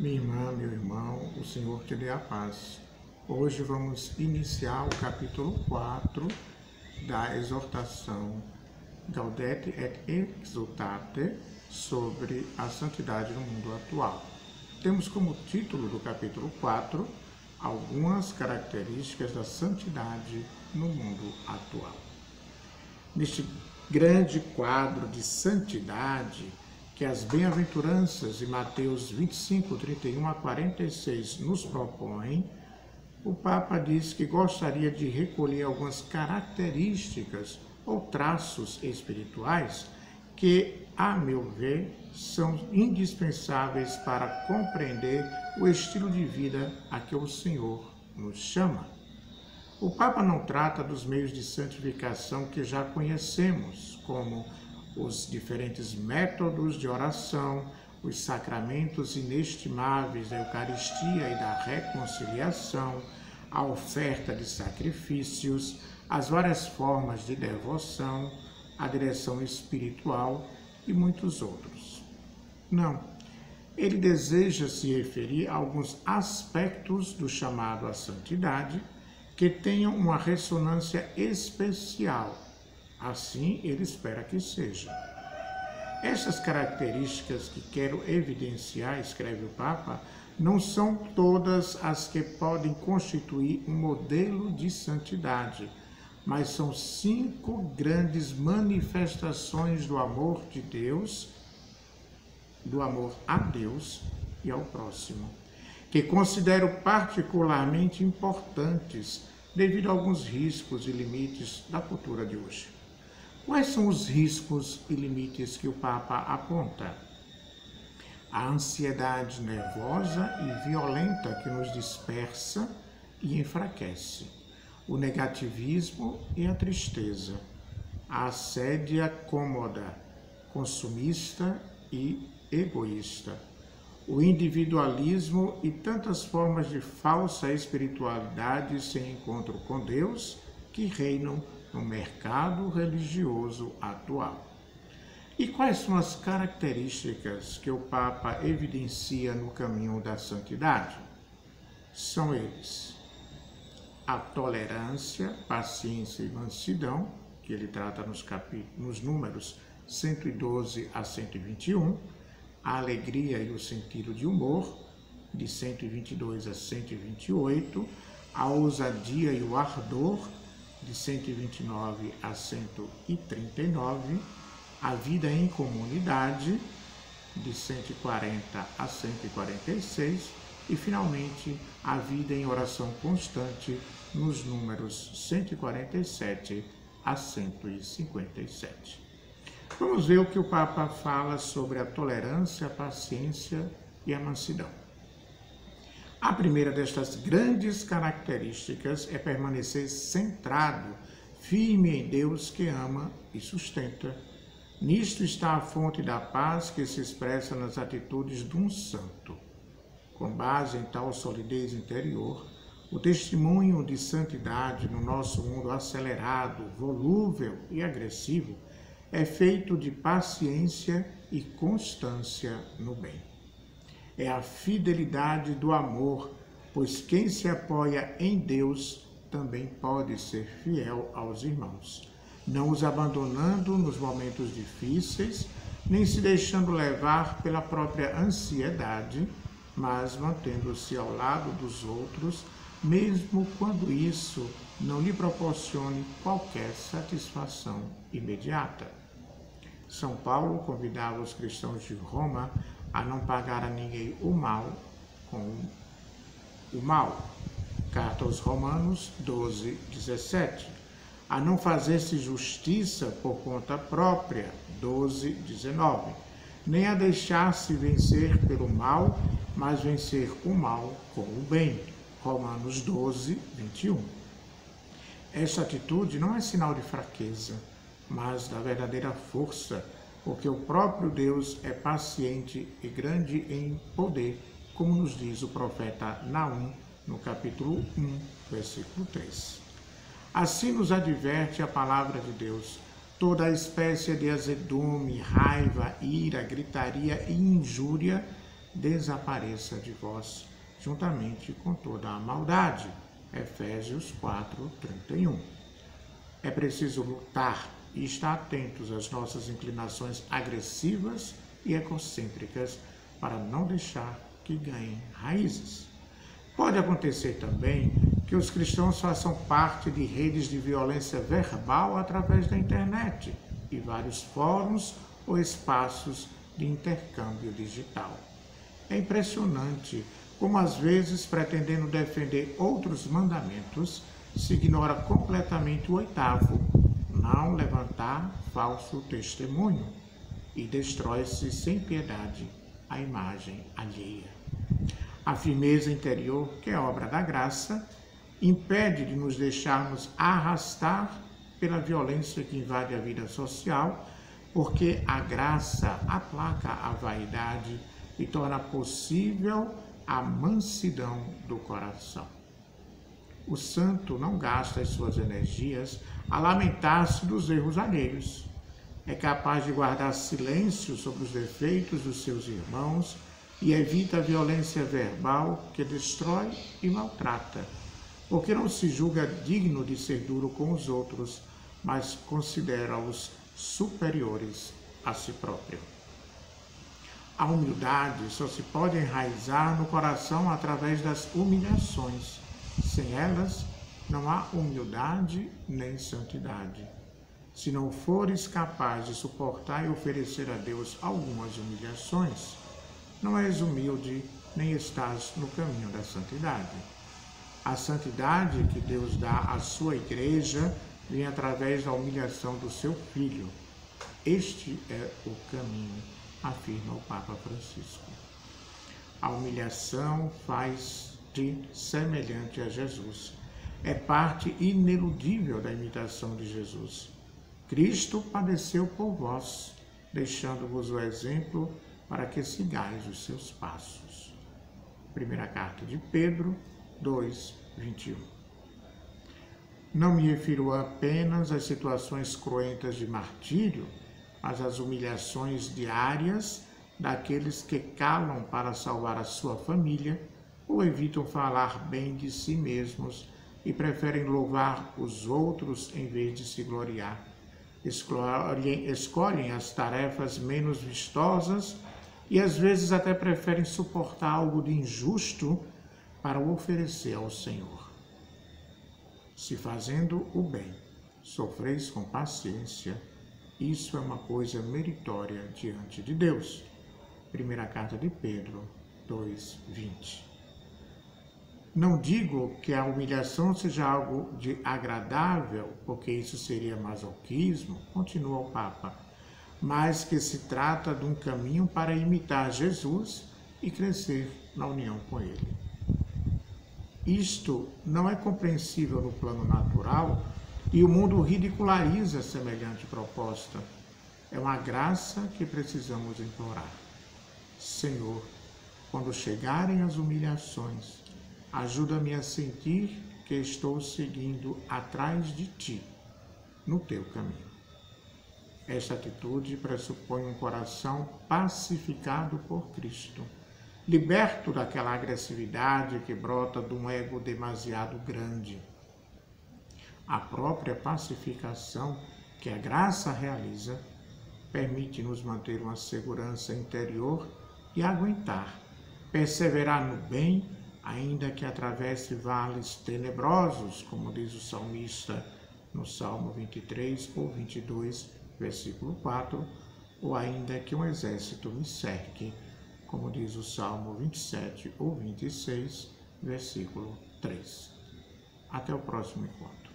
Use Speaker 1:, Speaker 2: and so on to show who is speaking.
Speaker 1: Minha irmã, meu irmão, o Senhor te dê a paz. Hoje vamos iniciar o capítulo 4 da exortação Gaudete et Exsultate sobre a santidade no mundo atual. Temos como título do capítulo 4 algumas características da santidade no mundo atual. Neste grande quadro de santidade que as bem-aventuranças de Mateus 25, 31 a 46 nos propõem, o Papa diz que gostaria de recolher algumas características ou traços espirituais que, a meu ver, são indispensáveis para compreender o estilo de vida a que o Senhor nos chama. O Papa não trata dos meios de santificação que já conhecemos, como os diferentes métodos de oração, os sacramentos inestimáveis da Eucaristia e da reconciliação, a oferta de sacrifícios, as várias formas de devoção, a direção espiritual e muitos outros. Não, ele deseja se referir a alguns aspectos do chamado à santidade que tenham uma ressonância especial. Assim, ele espera que seja. Essas características que quero evidenciar, escreve o Papa, não são todas as que podem constituir um modelo de santidade, mas são 5 grandes manifestações do amor de Deus, do amor a Deus e ao próximo, que considero particularmente importantes devido a alguns riscos e limites da cultura de hoje. Quais são os riscos e limites que o Papa aponta? A ansiedade nervosa e violenta que nos dispersa e enfraquece, o negativismo e a tristeza, a assédia cômoda, consumista e egoísta, o individualismo e tantas formas de falsa espiritualidade sem encontro com Deus que reinam no mercado religioso atual. E quais são as características que o Papa evidencia no caminho da santidade? São eles: a tolerância, paciência e mansidão, que ele trata nos números 112 a 121, a alegria e o sentido de humor, de 122 a 128, a ousadia e o ardor, de 129 a 139, a vida em comunidade, de 140 a 146, e, finalmente, a vida em oração constante, nos números 147 a 157. Vamos ver o que o Papa fala sobre a tolerância, a paciência e a mansidão. A primeira destas grandes características é permanecer centrado, firme em Deus que ama e sustenta. Nisto está a fonte da paz que se expressa nas atitudes de um santo. Com base em tal solidez interior, o testemunho de santidade no nosso mundo acelerado, volúvel e agressivo é feito de paciência e constância no bem. É a fidelidade do amor, pois quem se apoia em Deus também pode ser fiel aos irmãos, não os abandonando nos momentos difíceis, nem se deixando levar pela própria ansiedade, mas mantendo-se ao lado dos outros, mesmo quando isso não lhe proporcione qualquer satisfação imediata. São Paulo convidava os cristãos de Roma a não pagar a ninguém o mal com o mal. Carta aos Romanos 12, 17. A não fazer-se justiça por conta própria, 12, 19. Nem a deixar-se vencer pelo mal, mas vencer o mal com o bem, Romanos 12, 21. Esta atitude não é sinal de fraqueza, mas da verdadeira força, porque o próprio Deus é paciente e grande em poder, como nos diz o profeta Naum, no capítulo 1, versículo 3. Assim nos adverte a palavra de Deus: toda a espécie de azedume, raiva, ira, gritaria e injúria desapareça de vós, juntamente com toda a maldade. Efésios 4:31. É preciso lutar e estar atentos às nossas inclinações agressivas e egocêntricas para não deixar que ganhem raízes. Pode acontecer também que os cristãos façam parte de redes de violência verbal através da internet e vários fóruns ou espaços de intercâmbio digital. É impressionante como, às vezes, pretendendo defender outros mandamentos, se ignora completamente o 8º, não levantar falso testemunho, e destrói-se sem piedade a imagem alheia. A firmeza interior, que é obra da graça, impede de nos deixarmos arrastar pela violência que invade a vida social, porque a graça aplaca a vaidade e torna possível a mansidão do coração. O santo não gasta as suas energias a lamentar-se dos erros alheios. É capaz de guardar silêncio sobre os defeitos dos seus irmãos e evita a violência verbal que destrói e maltrata, porque não se julga digno de ser duro com os outros, mas considera-os superiores a si próprio. A humildade só se pode enraizar no coração através das humilhações. Sem elas, não há humildade nem santidade. Se não fores capaz de suportar e oferecer a Deus algumas humilhações, não és humilde nem estás no caminho da santidade. A santidade que Deus dá à sua igreja vem através da humilhação do seu Filho. Este é o caminho, afirma o Papa Francisco. A humilhação faz-te semelhante a Jesus. É parte ineludível da imitação de Jesus. Cristo padeceu por vós, deixando-vos o exemplo para que sigais os seus passos. Primeira carta de Pedro 2:21. Não me refiro apenas às situações cruentas de martírio, mas às humilhações diárias daqueles que calam para salvar a sua família ou evitam falar bem de si mesmos e preferem louvar os outros em vez de se gloriar. Escolhem as tarefas menos vistosas e às vezes até preferem suportar algo de injusto para o oferecer ao Senhor. Se fazendo o bem, sofreis com paciência, isso é uma coisa meritória diante de Deus. Primeira carta de Pedro 2:20. Não digo que a humilhação seja algo de agradável, porque isso seria masoquismo, continua o Papa, mas que se trata de um caminho para imitar Jesus e crescer na união com Ele. Isto não é compreensível no plano natural e o mundo ridiculariza semelhante proposta. É uma graça que precisamos implorar. Senhor, quando chegarem as humilhações, ajuda-me a sentir que estou seguindo atrás de Ti, no Teu caminho. Esta atitude pressupõe um coração pacificado por Cristo, liberto daquela agressividade que brota de um ego demasiado grande. A própria pacificação que a graça realiza permite-nos manter uma segurança interior e aguentar, perseverar no bem, ainda que atravesse vales tenebrosos, como diz o salmista no Salmo 23 ou 22, versículo 4, ou ainda que um exército me cerque, como diz o Salmo 27 ou 26, versículo 3. Até o próximo encontro.